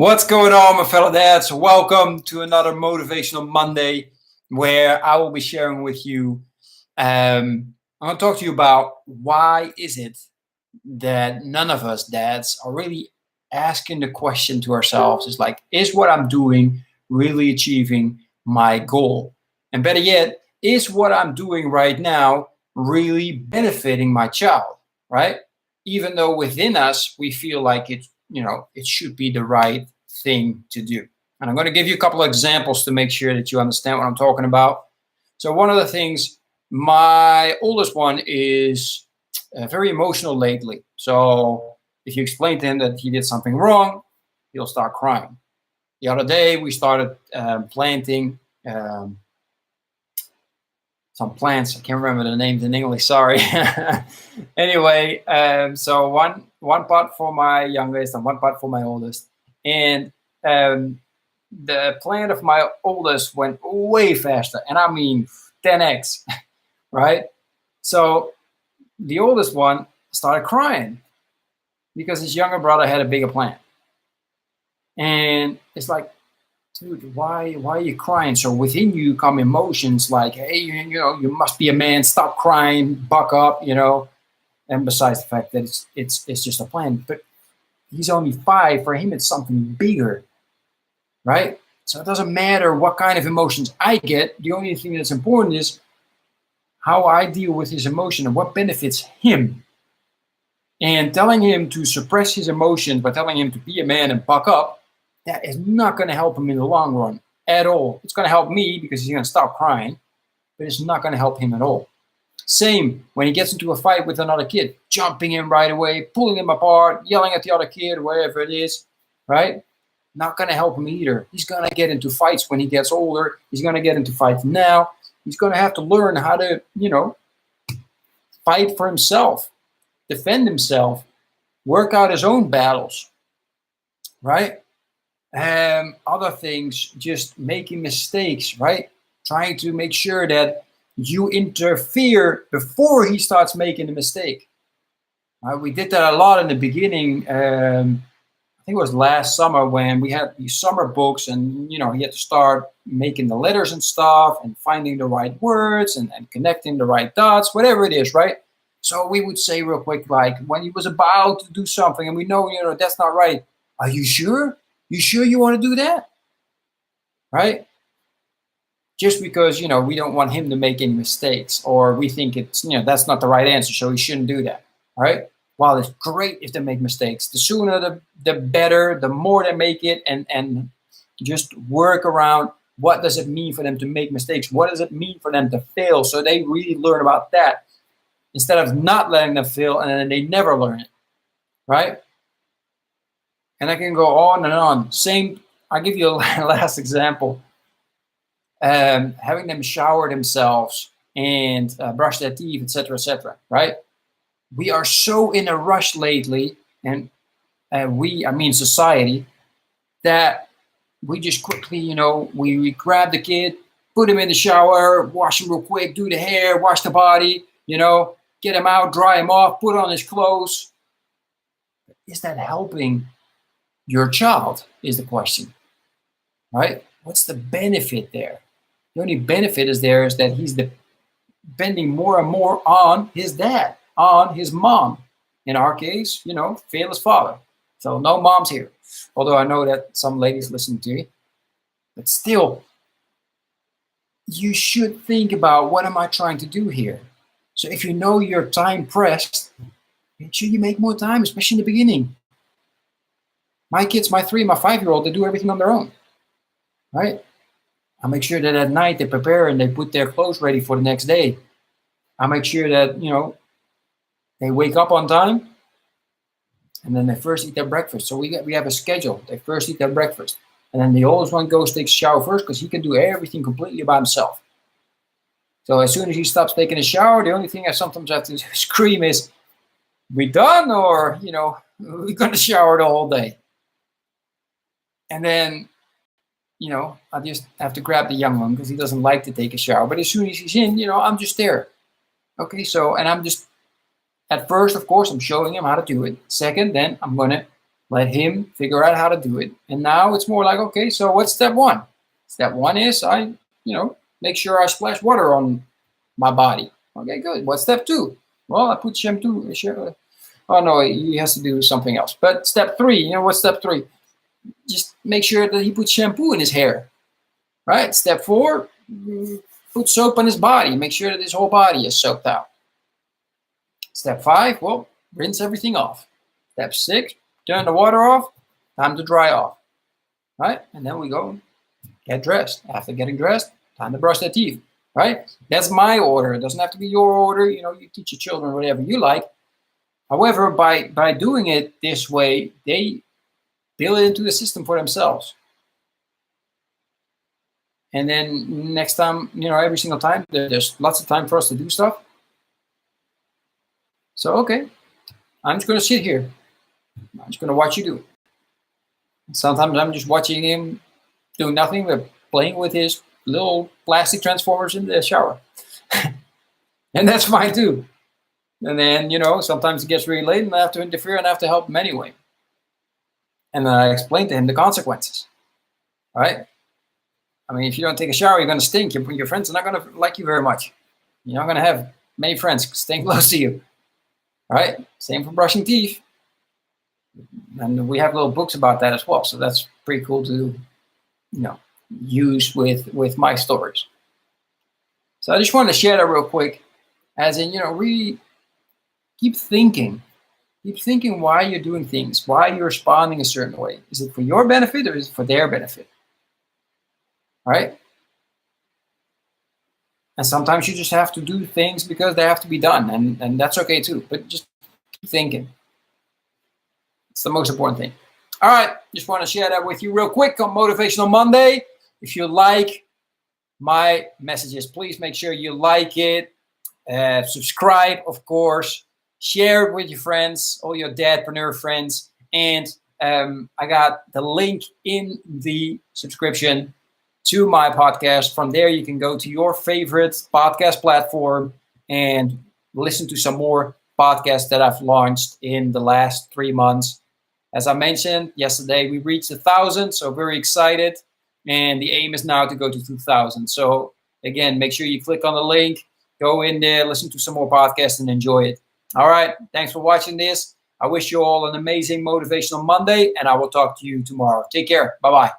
What's going on, my fellow dads? Welcome to another Motivational Monday where I will be sharing with you. I'm going to talk to you about why is it that none of us dads are really asking the question to ourselves is like, is what I'm doing really achieving my goal? And better yet, is what I'm doing right now really benefiting my child, right? Even though within us, we feel like it should be the right thing to do. And I'm going to give you a couple of examples to make sure that you understand what I'm talking about. So one of the things, my oldest one is very emotional lately. So if you explain to him that he did something wrong, he'll start crying. The other day we started planting some plants. I can't remember the names in English. Sorry. Anyway, so one pot for my youngest and one pot for my oldest, and the plant of my oldest went way faster, and I mean 10x, right? So the oldest one started crying because his younger brother had a bigger plant, and it's like, dude, why are you crying? So within you come emotions like, hey, you must be a man, stop crying, buck up, And besides the fact that it's just a plan, but he's only 5. For him, it's something bigger, right? So it doesn't matter what kind of emotions I get. The only thing that's important is how I deal with his emotion and what benefits him. And telling him to suppress his emotions by telling him to be a man and buck up, that is not going to help him in the long run at all. It's going to help me because he's going to stop crying, but it's not going to help him at all. Same when he gets into a fight with another kid, jumping in right away, pulling him apart, yelling at the other kid, wherever it is, right? Not going to help him either. He's going to get into fights when he gets older. He's going to get into fights now. He's going to have to learn how to, fight for himself, defend himself, work out his own battles, right? Other things, just making mistakes, right? Trying to make sure that you interfere before he starts making a mistake. We did that a lot in the beginning. I think it was last summer when we had these summer books, and he had to start making the letters and stuff and finding the right words and connecting the right dots, whatever it is, right? So we would say real quick, like when he was about to do something and we know, that's not right. Are you sure? You sure you want to do that? Right? Just because, we don't want him to make any mistakes, or we think it's, that's not the right answer, so he shouldn't do that. All right? While it's great if they make mistakes, the sooner the better, the more they make it, and just work around what does it mean for them to make mistakes? What does it mean for them to fail? So they really learn about that instead of not letting them fail and then they never learn it. Right? And I can go on and on. Same, I'll give you a last example. Having them shower themselves and brush their teeth, etc., right? We are so in a rush lately, and I mean society, that we just quickly, we grab the kid, put him in the shower, wash him real quick, do the hair, wash the body, get him out, dry him off, put on his clothes. Is that helping your child is the question, right? What's the benefit there? The only benefit is that he's depending more and more on his dad, on his mom. In our case, fearless father. So no moms here. Although I know that some ladies listen to me. But still, you should think about, what am I trying to do here? So if you know you're time pressed, make sure you make more time, especially in the beginning. My kids, my 3 and my 5-year-old, they do everything on their own, right? I make sure that at night they prepare and they put their clothes ready for the next day. I make sure that, they wake up on time and then they first eat their breakfast. So we have a schedule. They first eat their breakfast. And then the oldest one goes, takes a shower first because he can do everything completely by himself. So as soon as he stops taking a shower, the only thing I sometimes have to scream is, we done? Or, we're going to shower the whole day. And then, I just have to grab the young one because he doesn't like to take a shower. But as soon as he's in, I'm just there. Okay, so, and I'm just, at first, of course, I'm showing him how to do it. Second, then I'm going to Let him figure out how to do it. And now it's more like, okay, so what's step one? Step one is make sure I splash water on my body. Okay, good. What's step two? Well, I put shampoo. Oh no, he has to do something else. But step three, what's step three? Just make sure that he puts shampoo in his hair. Right? Step four, put soap on his body. Make sure that his whole body is soaked out. Step five, well, rinse everything off. Step six, turn the water off. Time to dry off. Right? And then we go get dressed. After getting dressed, time to brush their teeth. Right? That's my order. It doesn't have to be your order. You teach your children whatever you like. However, by doing it this way, they build it into the system for themselves. And then next time, every single time, there's lots of time for us to do stuff. So, okay, I'm just going to sit here. I'm just going to watch you do it. Sometimes I'm just watching him doing nothing but playing with his little plastic transformers in the shower. And that's fine too. And then, sometimes it gets really late and I have to interfere and I have to help him anyway. And then I explain to him the consequences. All right? I mean, if you don't take a shower, you're going to stink. Your friends are not going to like you very much. You're not going to have many friends staying close to you. All right? Same for brushing teeth. And we have little books about that as well. So that's pretty cool to, use with my stories. So I just wanted to share that real quick. As in, really keep thinking. Keep thinking why you're doing things, why you're responding a certain way. Is it for your benefit or is it for their benefit? All right? And sometimes you just have to do things because they have to be done. And that's okay too. But just keep thinking. It's the most important thing. All right. Just want to share that with you real quick on Motivational Monday. If you like my messages, please make sure you like it. Subscribe, of course. Share it with your friends, all your dadpreneur friends. And I got the link in the subscription to my podcast. From there, you can go to your favorite podcast platform and listen to some more podcasts that I've launched in the last 3 months. As I mentioned yesterday, we reached 1,000, so very excited. And the aim is now to go to 2,000. So again, make sure you click on the link, go in there, listen to some more podcasts and enjoy it. All right. Thanks for watching this. I wish you all an amazing Motivational Monday, and I will talk to you tomorrow. Take care. Bye-bye.